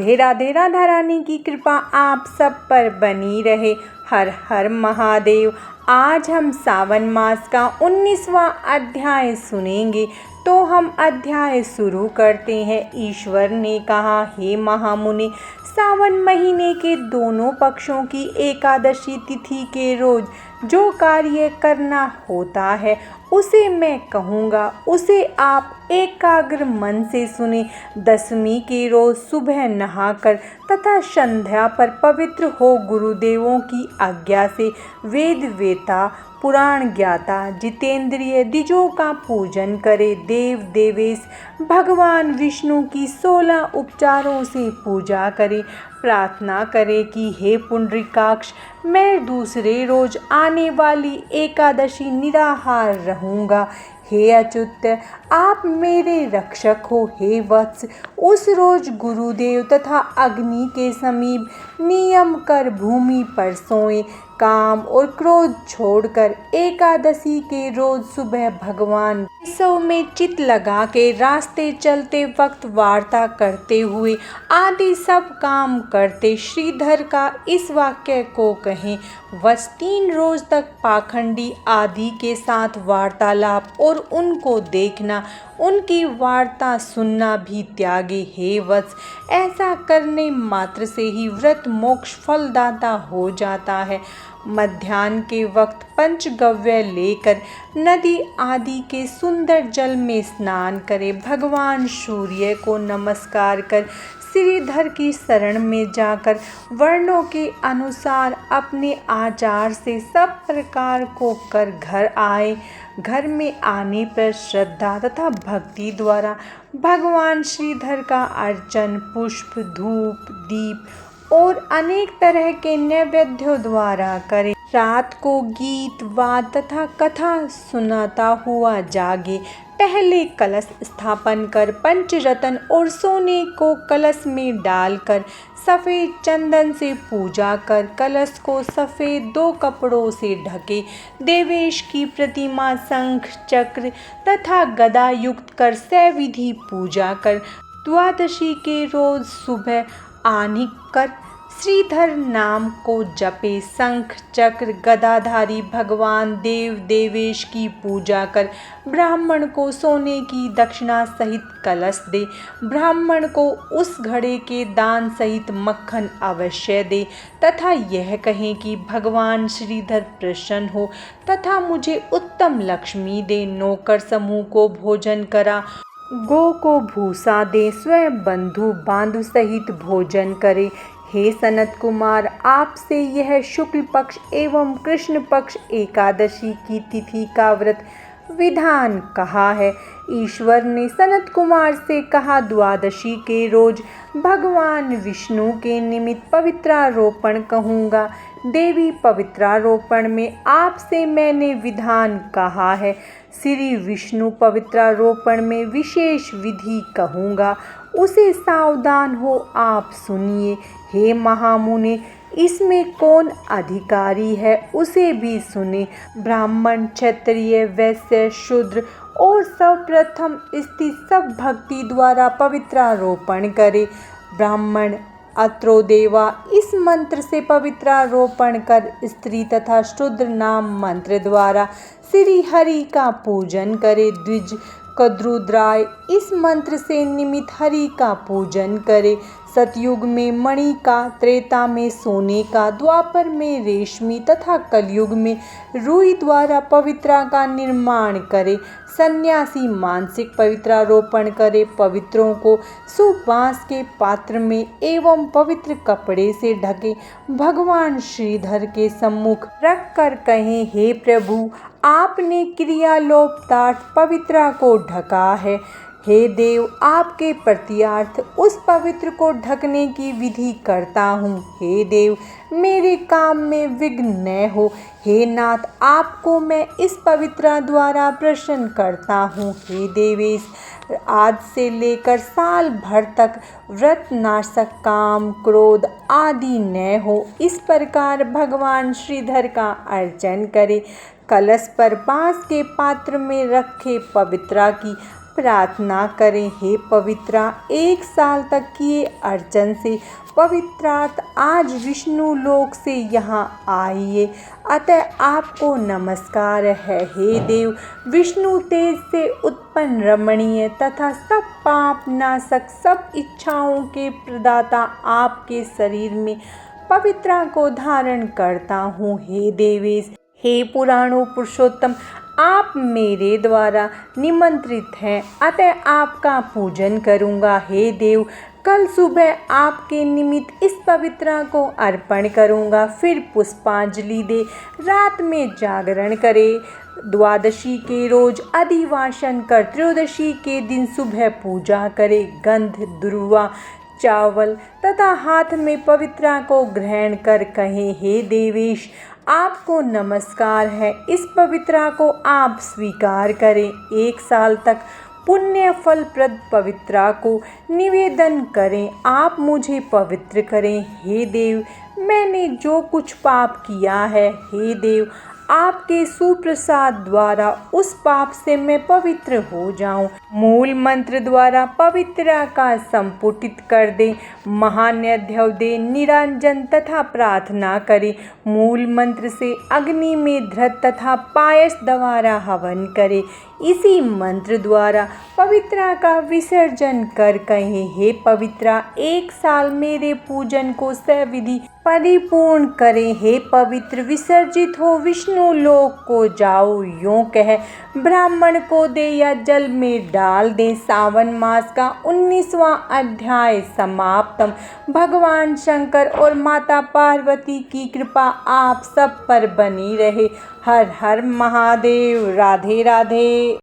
राधे राधे। राधा रानी की कृपा आप सब पर बनी रहे। हर हर महादेव। आज हम सावन मास का 19वां अध्याय सुनेंगे। तो हम अध्याय शुरू करते हैं। ईश्वर ने कहा, हे महामुनि, सावन महीने के दोनों पक्षों की एकादशी तिथि के रोज जो कार्य करना होता है उसे मैं कहूँगा, उसे आप एकाग्र मन से सुने। दशमी के रोज सुबह नहाकर तथा संध्या पर पवित्र हो गुरुदेवों की आज्ञा से वेद वेता, पुराण ज्ञाता, जितेंद्रिय द्विजों का पूजन करे। देव देवेश भगवान विष्णु की 16 उपचारों से पूजा करे। प्रार्थना करे कि हे पुंडरीकाक्ष, मैं दूसरे रोज आने वाली एकादशी निराहार रहूँगा। हे अच्युत, आप मेरे रक्षक हो। हे वत्स, उस रोज गुरुदेव तथा अग्नि के समीप नियम कर भूमि पर सोएं। काम और क्रोध छोड़कर एकादशी के रोज सुबह भगवान केशव में चित लगा के रास्ते चलते वक्त वार्ता करते हुए आदि सब काम करते श्रीधर का इस वाक्य को कहें। बस 3 रोज तक पाखंडी आदि के साथ वार्तालाप और उनको देखना, उनकी वार्ता सुनना भी त्यागे। हे वत्स, ऐसा करने मात्र से ही व्रत मोक्ष फलदाता हो जाता है। मध्याह्न के वक्त पंचगव्य लेकर नदी आदि के सुंदर जल में स्नान करे। भगवान सूर्य को नमस्कार कर श्रीधर की शरण में जाकर वर्णों के अनुसार अपने आचार से सब प्रकार को कर घर आए। घर में आने पर श्रद्धा तथा भक्ति द्वारा भगवान श्रीधर का अर्चन पुष्प, धूप, दीप और अनेक तरह के नैवेद्यों द्वारा करें। रात को गीत वाद तथा कथा सुनाता हुआ जागे। पहले कलश स्थापन कर पंचरत्न और सोने को कलश में डालकर सफ़ेद चंदन से पूजा कर कलश को सफ़ेद 2 कपड़ों से ढके। देवेश की प्रतिमा शंख चक्र तथा गदा युक्त कर सविधि पूजा कर द्वादशी के रोज सुबह आह्निक कर श्रीधर नाम को जपे। शंख चक्र गदाधारी भगवान देव देवेश की पूजा कर ब्राह्मण को सोने की दक्षिणा सहित कलश दे। ब्राह्मण को उस घड़े के दान सहित मक्खन अवश्य दे तथा यह कहें कि भगवान श्रीधर प्रसन्न हो तथा मुझे उत्तम लक्ष्मी दे। नौकर समूह को भोजन करा, गो को भूसा दे, स्वयं बंधु बांधु सहित भोजन करे। हे सनत कुमार, आपसे यह शुक्ल पक्ष एवं कृष्ण पक्ष एकादशी की तिथि का व्रत विधान कहा है। ईश्वर ने सनत कुमार से कहा, द्वादशी के रोज भगवान विष्णु के निमित्त पवित्रारोपण कहूँगा। देवी पवित्रारोपण में आपसे मैंने विधान कहा है। श्री विष्णु पवित्रारोपण में विशेष विधि कहूँगा, उसे सावधान हो आप सुनिए। हे महामुनि, इसमें कौन अधिकारी है उसे भी सुने। ब्राह्मण, क्षत्रिय, वैश्य, शूद्र और सर्वप्रथम स्थित सब भक्ति द्वारा पवित्रारोपण करे। ब्राह्मण अत्रोदेवा इस मंत्र से पवित्रारोपण कर स्त्री तथा शूद्र नाम मंत्र द्वारा श्री हरि का पूजन करे। द्विज कद्रुद्राय इस मंत्र से निमित्त हरि का पूजन करे। सतयुग में मणि का, त्रेता में सोने का, द्वापर में रेशमी तथा कलयुग में रुई द्वारा पवित्रा का निर्माण करे। सन्यासी मानसिक पवित्रारोपण करे। पवित्रों को सुबांस के पात्र में एवं पवित्र कपड़े से ढके भगवान श्रीधर के सम्मुख रख कर कहें, हे प्रभु, आपने क्रियालोपतार्थ पवित्रा को ढका है। हे देव, आपके प्रत्यार्थ उस पवित्र को ढकने की विधि करता हूँ। हे देव, मेरे काम में विघ्न न हो। हे नाथ, आपको मैं इस पवित्रा द्वारा प्रसन्न करता हूँ। हे देवेश, आज से लेकर साल भर तक व्रत नाशक काम क्रोध आदि न हो, इस प्रकार भगवान श्रीधर का अर्चन करे। कलश पर बांस के पात्र में रखे पवित्रा की प्रार्थना करें। हे पवित्रा, 1 साल तक किए अर्चन से पवित्रार्थ आज विष्णु लोक से यहाँ आइए, अतः आपको नमस्कार है। हे देव, विष्णु तेज से उत्पन्न रमणीय तथा सब पाप नाशक सब इच्छाओं के प्रदाता आपके शरीर में पवित्रा को धारण करता हूँ। हे देवेश, हे पुराणों पुरुषोत्तम, आप मेरे द्वारा निमंत्रित हैं, अतः आपका पूजन करूँगा। हे देव, कल सुबह आपके निमित्त इस पवित्रा को अर्पण करूँगा, फिर पुष्पांजलि दे रात में जागरण करे, द्वादशी के रोज अधिवासन कर, त्रयोदशी के दिन सुबह पूजा करे, गंध दुर्वा चावल तथा हाथ में पवित्रा को ग्रहण कर कहें, हे देवेश, आपको नमस्कार है। इस पवित्रा को आप स्वीकार करें। 1 साल तक पुण्य फलप्रद पवित्रा को निवेदन करें। आप मुझे पवित्र करें। हे देव, मैंने जो कुछ पाप किया है, हे देव, आपके सुप्रसाद द्वारा उस पाप से मैं पवित्र हो जाऊं। मूल मंत्र द्वारा पवित्रा का संपुटित कर दे, महान्यध्य दे, निरंजन तथा प्रार्थना करे। मूल मंत्र से अग्नि में धृत तथा पायस द्वारा हवन करे। इसी मंत्र द्वारा पवित्रा का विसर्जन कर कहें, हे पवित्रा, 1 साल मेरे पूजन को सविधि परिपूर्ण करें। हे पवित्र, विसर्जित हो विष्णु लोक को जाओ, यों कह ब्राह्मण को दे या जल में डाल दे। सावन मास का 19वां अध्याय समाप्तम। भगवान शंकर और माता पार्वती की कृपा आप सब पर बनी रहे। हर हर महादेव। राधे राधे।